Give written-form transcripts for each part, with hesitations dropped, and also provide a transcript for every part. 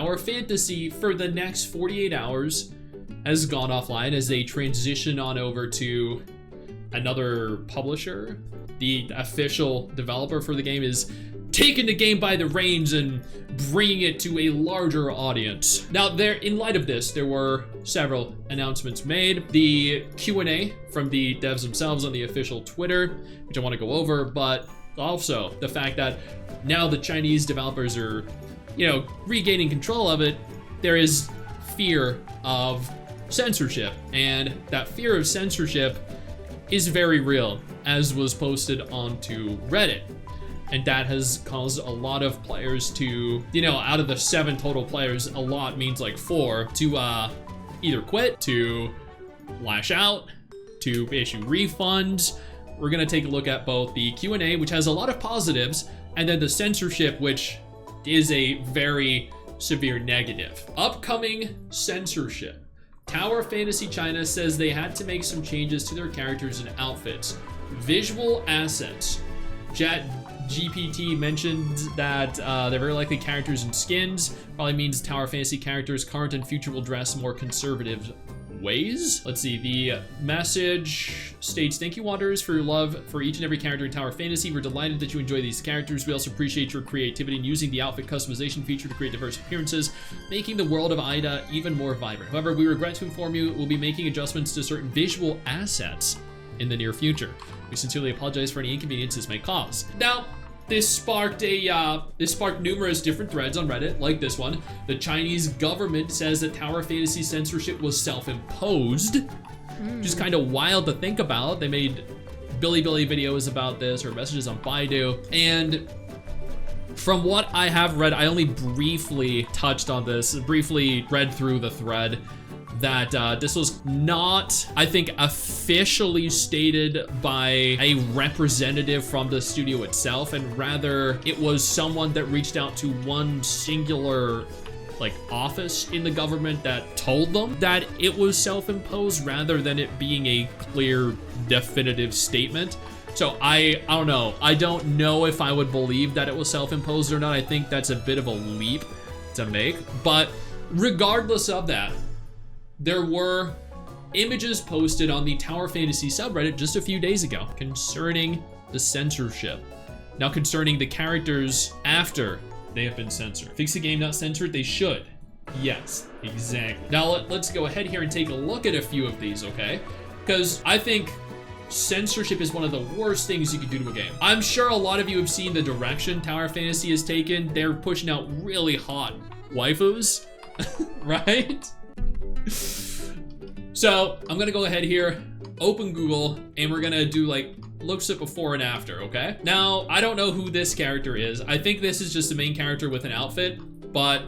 Tower Fantasy for the next 48 hours has gone offline as they transition on over to another publisher. The official developer for the game is taking the game by the reins and bringing it to a larger audience. Now, in light of this, there were several announcements made. The Q&A from the devs themselves on the official Twitter, which I want to go over, but also the fact that now the Chinese developers are, regaining control of it, there is fear of censorship, and that fear of censorship is very real, as was posted onto Reddit. And that has caused a lot of players to, out of the 7 total players, a lot means like 4, to either quit, to lash out, to issue refunds. We're gonna take a look at both the Q&A, which has a lot of positives, and then the censorship, which is a very severe negative. Upcoming censorship. Tower Fantasy China says they had to make some changes to their characters and outfits. Visual assets. ChatGPT mentioned that they're very likely characters and skins. Probably means Tower Fantasy characters current and future will dress more conservative ways. Let's see, the message states, thank you Wanderers for your love for each and every character in Tower Fantasy. We're delighted that you enjoy these characters. We also appreciate your creativity in using the outfit customization feature to create diverse appearances, making the world of Ida even more vibrant. However, we regret to inform you we'll be making adjustments to certain visual assets in the near future. We sincerely apologize for any inconvenience this may cause. Now, this sparked numerous different threads on Reddit, like this one. The Chinese government says that Tower Fantasy censorship was self-imposed. Which is kind of wild to think about. They made Billy videos about this, or messages on Baidu. And from what I have read, I only briefly touched on this, briefly read through the thread, that this was not, I think, officially stated by a representative from the studio itself, and rather it was someone that reached out to one singular office in the government that told them that it was self-imposed, rather than it being a clear, definitive statement. So I don't know. I don't know if I would believe that it was self-imposed or not. I think that's a bit of a leap to make. But regardless of that, there were images posted on the Tower Fantasy subreddit just a few days ago concerning the censorship. Now, concerning the characters after they have been censored. Fix the game not censored? They should. Yes, exactly. Now, let's go ahead here and take a look at a few of these, okay? Because I think censorship is one of the worst things you can do to a game. I'm sure a lot of you have seen the direction Tower Fantasy has taken. They're pushing out really hot waifus, right? So I'm gonna go ahead here, open Google, and we're gonna do looks at before and after, okay? Now, I don't know who this character is. I think this is just the main character with an outfit, but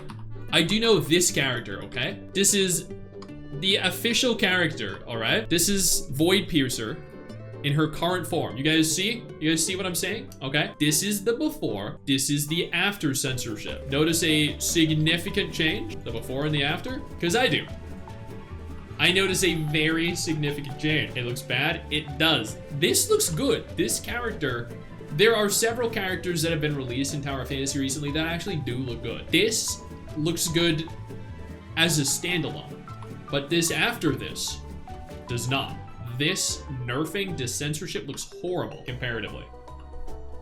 I do know this character, okay? This is the official character, all right? This is Void Piercer in her current form. You guys see? You guys see what I'm saying? Okay. This is the before. This is the after censorship. Notice a significant change, the before and the after? Because I do. I notice a very significant change. It looks bad? It does. This looks good. This character, there are several characters that have been released in Tower Fantasy recently that actually do look good. This looks good as a standalone, but this after this does not. This nerfing, this censorship looks horrible comparatively.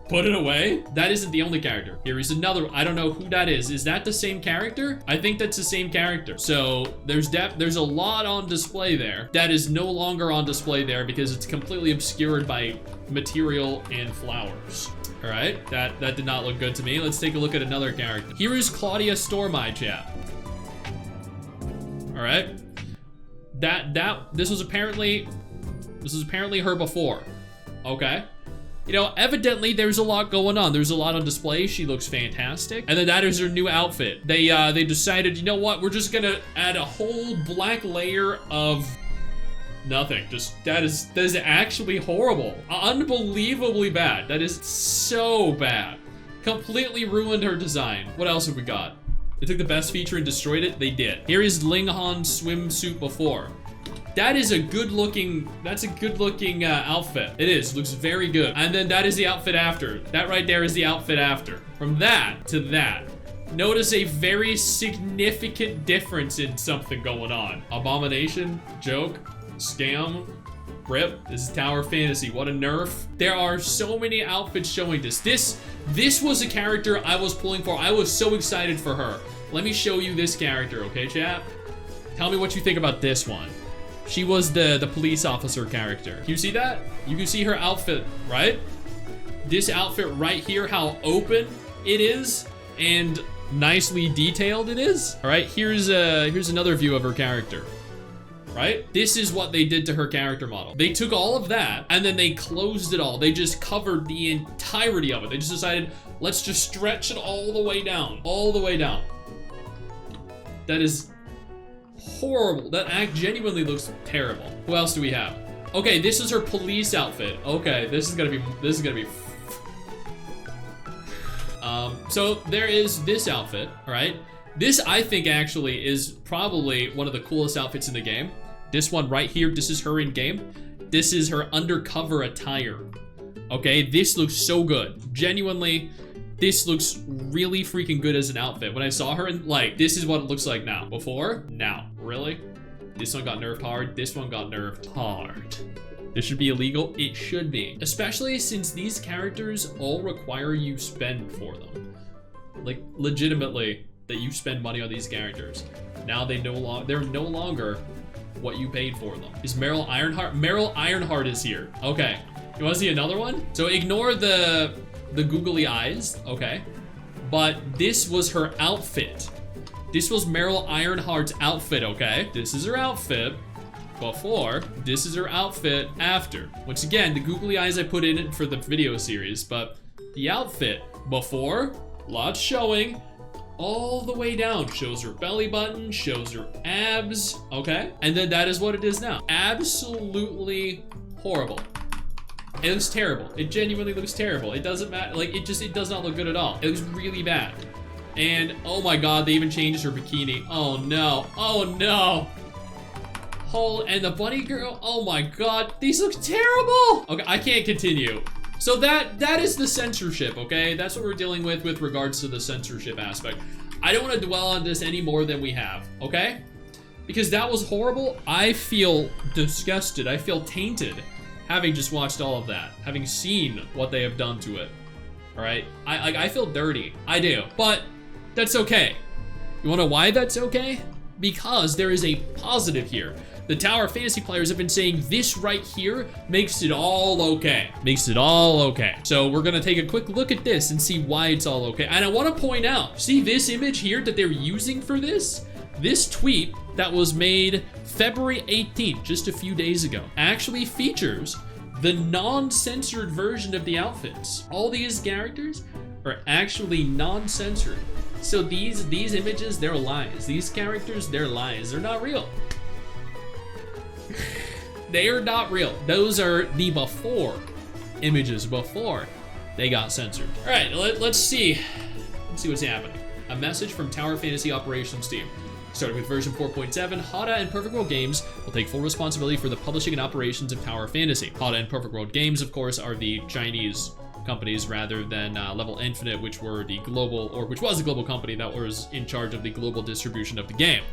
Put it away? That isn't the only character. Here is another. I don't know who that is. Is that the same character? I think that's the same character. So there's a lot on display there that is no longer on display there because it's completely obscured by material and flowers. All right, that did not look good to me. Let's take a look at another character. Here is Claudia Stormy, chat. All right, this was apparently her before. Okay. You know, evidently there's a lot going on. There's a lot on display. She looks fantastic. And then that is her new outfit. They decided, you know what? We're just gonna add a whole black layer of nothing. Just, that is actually horrible. Unbelievably bad. That is so bad. Completely ruined her design. What else have we got? They took the best feature and destroyed it? They did. Here is Ling Han's swimsuit before. That is a good looking, outfit. It is, looks very good. And then that is the outfit after. That right there is the outfit after. From that to that. notice a very significant difference in something going on. Abomination, joke, scam, rip. This is Tower Fantasy. What a nerf. There are so many outfits showing this. This was a character I was pulling for. I was so excited for her. Let me show you this character, okay, chat? Tell me what you think about this one. She was the police officer character. Can you see that? You can see her outfit, right? This outfit right here, how open it is and nicely detailed it is. All right, here's another view of her character. Right? This is what they did to her character model. They took all of that and then they closed it all. They just covered the entirety of it. They just decided, let's just stretch it all the way down. All the way down. That is horrible. That act genuinely looks terrible. Who else do we have? Okay, this is her police outfit. Okay, this is gonna be so there is this outfit, right? This, I think, actually is probably one of the coolest outfits in the game. This one right here, this is her in game. This is her undercover attire. Okay, this looks so good. Genuinely, this looks really freaking good as an outfit. When I saw her, like, this is what it looks like now. Before, now. Really? This one got nerfed hard. This one got nerfed hard. This should be illegal. It should be. Especially since these characters all require you spend for them. Like, legitimately, that you spend money on these characters. Now they're no longer what you paid for them. Is Meryl Ironheart? Meryl Ironheart is here. Okay. You wanna see another one? So ignore the googly eyes, okay? But this was her outfit. This was Meryl Ironheart's outfit, okay? This is her outfit before. This is her outfit after. Once again, the googly eyes I put in it for the video series, but the outfit before, lots showing, all the way down. Shows her belly button, shows her abs, okay? And then that is what it is now. Absolutely horrible. It looks terrible. It genuinely looks terrible. It doesn't matter, like, it does not look good at all. It looks really bad. And oh my god, they even changed her bikini. Oh no, oh no. And the bunny girl, oh my god, these look terrible. Okay, I can't continue. So that is the censorship, okay? That's what we're dealing with regards to the censorship aspect. I don't want to dwell on this any more than we have, okay? Because that was horrible. I feel disgusted. I feel tainted having just watched all of that, having seen what they have done to it. All right, I feel dirty. I do, but that's okay. You wanna know why that's okay? Because there is a positive here. The Tower Fantasy players have been saying this right here makes it all okay. Makes it all okay. So we're gonna take a quick look at this and see why it's all okay. And I wanna point out, see this image here that they're using for this? This tweet that was made February 18th, just a few days ago, actually features the non-censored version of the outfits. All these characters are actually non-censored. So these images, they're lies. These characters, they're lies. They're not real. They are not real. Those are the before images before they got censored. All right, let's see. Let's see what's happening. A message from Tower Fantasy Operations Team. Starting with version 4.7, Hada and Perfect World Games will take full responsibility for the publishing and operations of Tower Fantasy. Hada and Perfect World Games, of course, are the Chinese companies rather than Level Infinite, which was the global company that was in charge of the global distribution of the game.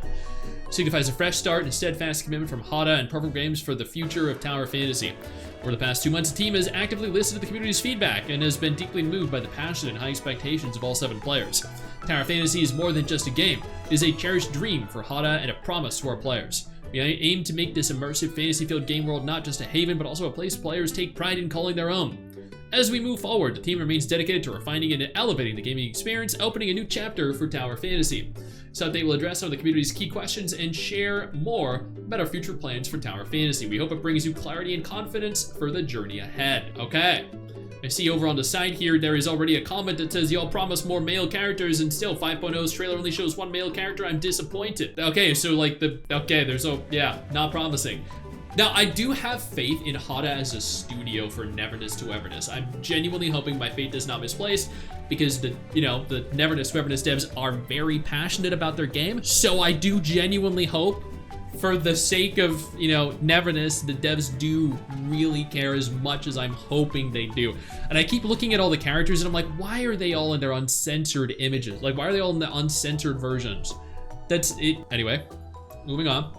Signifies a fresh start and a steadfast commitment from Hada and Perfect Games for the future of Tower Fantasy. Over the past 2 months, the team has actively listened to the community's feedback and has been deeply moved by the passion and high expectations of all 7 players. Tower Fantasy is more than just a game. It is a cherished dream for Hada and a promise to our players. We aim to make this immersive fantasy-filled game world not just a haven, but also a place players take pride in calling their own. As we move forward, the team remains dedicated to refining and elevating the gaming experience, opening a new chapter for Tower Fantasy. So they will address some of the community's key questions and share more about our future plans for Tower Fantasy. We hope it brings you clarity and confidence for the journey ahead. Okay. I see over on the side here, there is already a comment that says, y'all promise more male characters and still 5.0's trailer only shows 1 male character. I'm disappointed. Okay, so like not promising. Now, I do have faith in Hada as a studio for Neverness to Everness. I'm genuinely hoping my faith is not misplaced because the Neverness to Everness devs are very passionate about their game. So I do genuinely hope for the sake of, you know, neverness, the devs do really care as much as I'm hoping they do. And I keep looking at all the characters and I'm like, why are they all in their uncensored images? Like, why are they all in the uncensored versions? That's it. Anyway, moving on.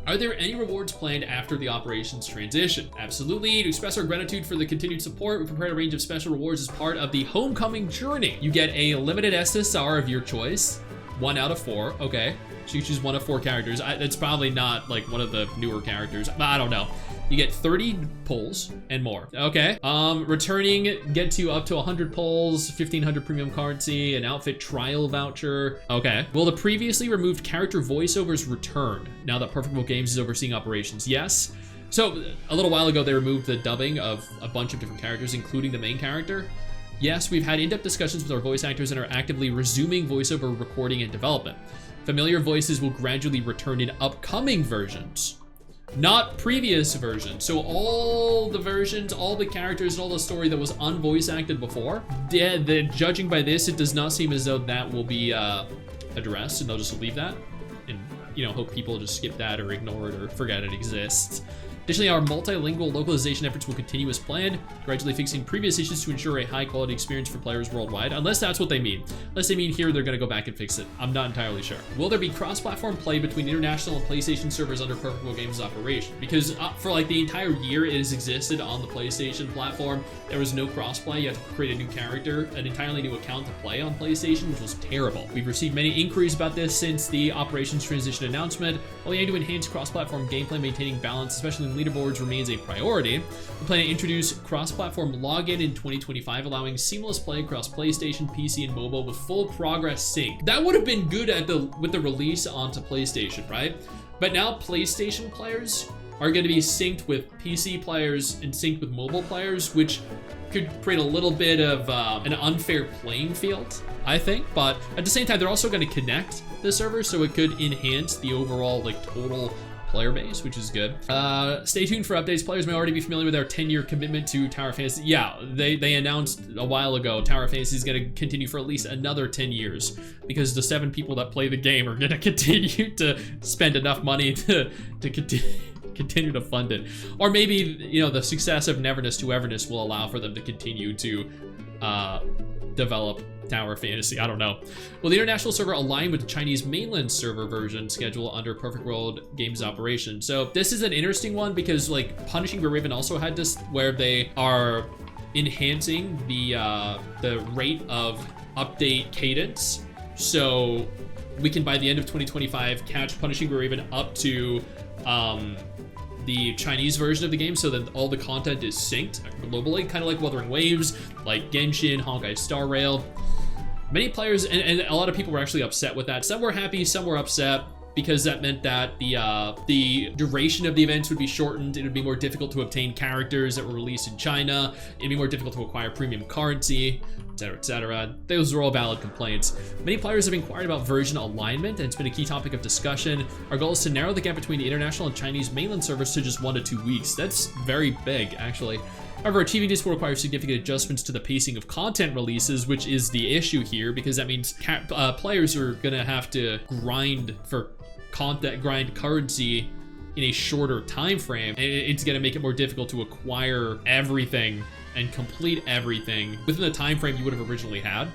Are there any rewards planned after the operations transition? Absolutely. To express our gratitude for the continued support, we prepared a range of special rewards as part of the homecoming journey. You get a limited SSR of your choice, 1 out of 4. Okay, so you choose 1 of 4 characters. It's probably not like one of the newer characters, but I don't know. You get 30 pulls and more. Okay. Returning, get to up to 100 pulls, 1,500 premium currency, an outfit trial voucher. Okay. Will the previously removed character voiceovers return now that Perfect World Games is overseeing operations? Yes. So a little while ago, they removed the dubbing of a bunch of different characters, including the main character. Yes, we've had in-depth discussions with our voice actors and are actively resuming voiceover recording and development. Familiar voices will gradually return in upcoming versions, not previous versions. So all the versions, all the characters, and all the story that was unvoice acted before, judging by this, it does not seem as though that will be addressed, and they'll just leave that and, you know, hope people just skip that or ignore it or forget it exists. Additionally, our multilingual localization efforts will continue as planned, gradually fixing previous issues to ensure a high-quality experience for players worldwide, unless that's what they mean. Unless they mean here, they're going to go back and fix it. I'm not entirely sure. Will there be cross-platform play between international and PlayStation servers under Perfect World Games operation? Because for like the entire year it has existed on the PlayStation platform, there was no cross-play. You had to create a new character, an entirely new account to play on PlayStation, which was terrible. We've received many inquiries about this since the operations transition announcement. While we aim to enhance cross-platform gameplay, maintaining balance, especially in leaderboards, remains a priority. We plan to introduce cross-platform login in 2025, allowing seamless play across PlayStation, PC, and mobile with full progress sync. That would have been good with the release onto PlayStation, right? But now PlayStation players are going to be synced with PC players and synced with mobile players, which could create a little bit of an unfair playing field, I think. But at the same time, they're also going to connect the servers, so it could enhance the overall like total player base, which is good. Stay tuned for updates. Players may already be familiar with our 10-year commitment to Tower Fantasy. Yeah, they announced a while ago Tower Fantasy is going to continue for at least another 10 years because the 7 people that play the game are going to continue to spend enough money to continue to fund it. Or maybe, you know, the success of Neverness to Everness will allow for them to continue to develop Tower Fantasy. I don't know. Will the international server align with the Chinese mainland server version schedule under Perfect World Games operation? So this is an interesting one because like Punishing the Raven also had this where they are enhancing the rate of update cadence. So we can by the end of 2025 catch Punishing the Raven up to the Chinese version of the game so that all the content is synced globally, kind of like Wuthering Waves, like Genshin, Honkai Star Rail. Many players and a lot of people were actually upset with that. Some were happy, some were upset because that meant that the duration of the events would be shortened. It would be more difficult to obtain characters that were released in China. It'd be more difficult to acquire premium currency, etc., etc. Those are all valid complaints. Many players have inquired about version alignment, and it's been a key topic of discussion. Our goal is to narrow the gap between the international and Chinese mainland servers to just 1 to 2 weeks. That's very big, actually. However, achieving this will require significant adjustments to the pacing of content releases, which is the issue here, because that means players are gonna have to grind for content, grind currency in a shorter time frame. It's gonna make it more difficult to acquire everything and complete everything within the time frame you would have originally had.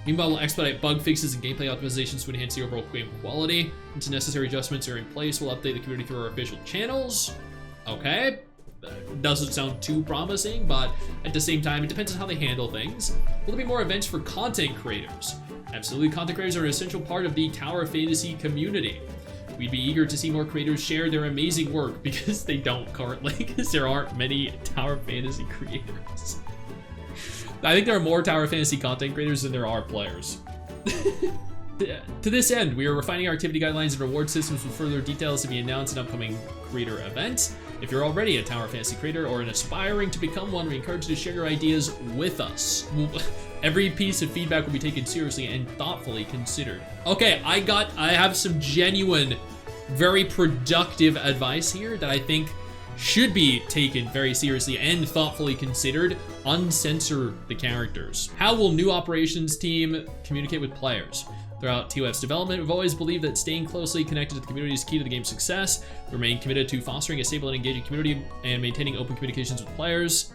Meanwhile, we'll expedite bug fixes and gameplay optimizations to enhance the overall game quality. Once necessary adjustments are in place, we'll update the community through our official channels. Okay. Doesn't sound too promising, but at the same time, it depends on how they handle things. Will there be more events for content creators? Absolutely, content creators are an essential part of the Tower Fantasy community. We'd be eager to see more creators share their amazing work because they don't currently, because there aren't many Tower Fantasy creators. I think there are more Tower Fantasy content creators than there are players. To this end, we are refining our activity guidelines and reward systems with further details to be announced in upcoming creator events. If you're already a Tower Fantasy creator or an aspiring to become one, we encourage you to share your ideas with us. Every piece of feedback will be taken seriously and thoughtfully considered. Okay, I have some genuine, very productive advice here that I think should be taken very seriously and thoughtfully considered. Uncensor the characters. How will new operations team communicate with players? Throughout TOF's development, we've always believed that staying closely connected to the community is key to the game's success. We remain committed to fostering a stable and engaging community and maintaining open communications with players.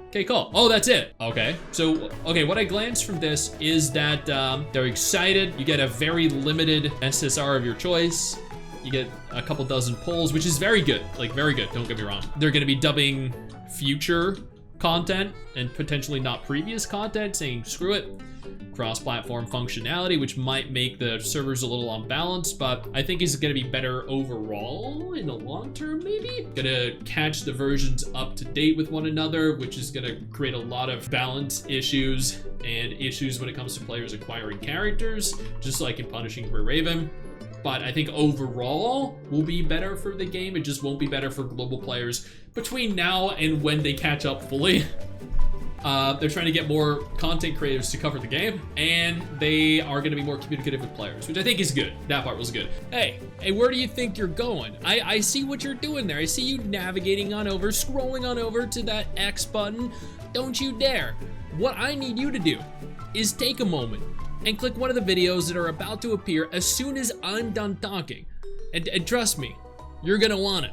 Okay, cool. Oh, that's it. Okay, so, what I glanced from this is that they're excited. You get a very limited SSR of your choice. You get a couple dozen polls, which is very good. Like, very good, don't get me wrong. They're gonna be dubbing future content and potentially not previous content, saying screw it. Cross-platform functionality, which might make the servers a little unbalanced, but I think is gonna be better overall in the long term, maybe? Gonna catch the versions up to date with one another, which is gonna create a lot of balance issues and issues when it comes to players acquiring characters, just like in Punishing Gray Raven. But I think overall will be better for the game. It just won't be better for global players between now and when they catch up fully. They're trying to get more content creators to cover the game, and they are going to be more communicative with players, which I think is good. That part was good. Hey, where do you think you're going? I see what you're doing there. I see you navigating on over, scrolling on over to that X button. Don't you dare. What I need you to do is take a moment and click one of the videos that are about to appear as soon as I'm done talking. And trust me, you're gonna want it.